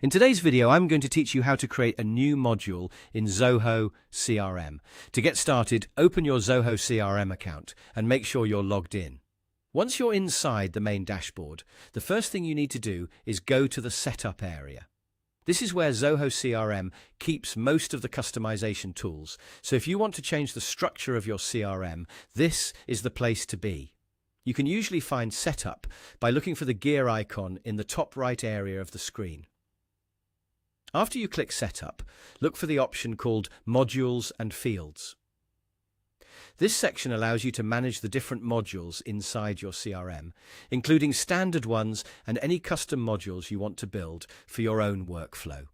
In today's video, I'm going to teach you how to create a new module in Zoho CRM. To get started, open your Zoho CRM account and make sure you're logged in. Once you're inside the main dashboard, the first thing you need to do is go to the Setup area. This is where Zoho CRM keeps most of the customization tools, so if you want to change the structure of your CRM, this is the place to be. You can usually find Setup by looking for the gear icon in the top right area of the screen. After you click Setup, look for the option called Modules and Fields. This section allows you to manage the different modules inside your CRM, including standard ones and any custom modules you want to build for your own workflow.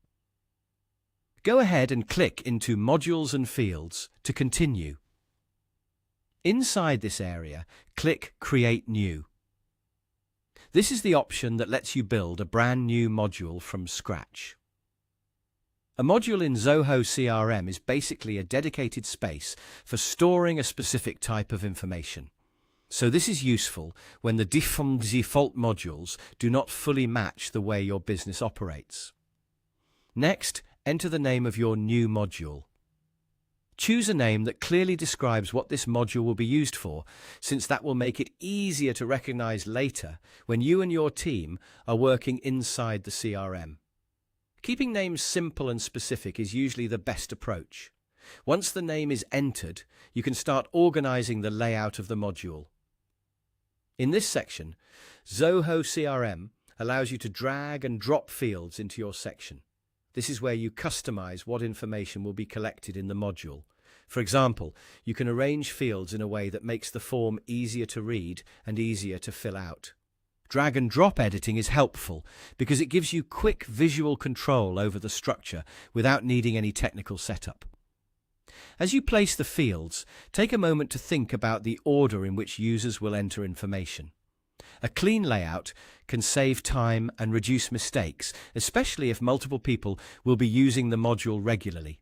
Go ahead and click into Modules and Fields to continue. Inside this area, click Create New. This is the option that lets you build a brand new module from scratch. A module in Zoho CRM is basically a dedicated space for storing a specific type of information. So this is useful when the default modules do not fully match the way your business operates. Next, enter the name of your new module. Choose a name that clearly describes what this module will be used for, since that will make it easier to recognize later when you and your team are working inside the CRM. Keeping names simple and specific is usually the best approach. Once the name is entered, you can start organizing the layout of the module. In this section, Zoho CRM allows you to drag and drop fields into your section. This is where you customize what information will be collected in the module. For example, you can arrange fields in a way that makes the form easier to read and easier to fill out. Drag and drop editing is helpful because it gives you quick visual control over the structure without needing any technical setup. As you place the fields, take a moment to think about the order in which users will enter information. A clean layout can save time and reduce mistakes, especially if multiple people will be using the module regularly.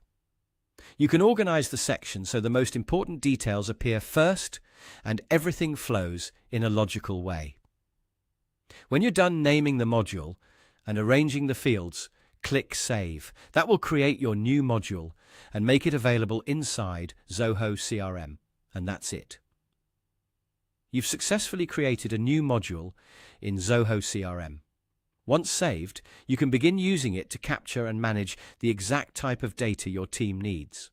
You can organize the section so the most important details appear first and everything flows in a logical way. When you're done naming the module and arranging the fields, click Save. That will create your new module and make it available inside Zoho CRM. And that's it. You've successfully created a new module in Zoho CRM. Once saved, you can begin using it to capture and manage the exact type of data your team needs.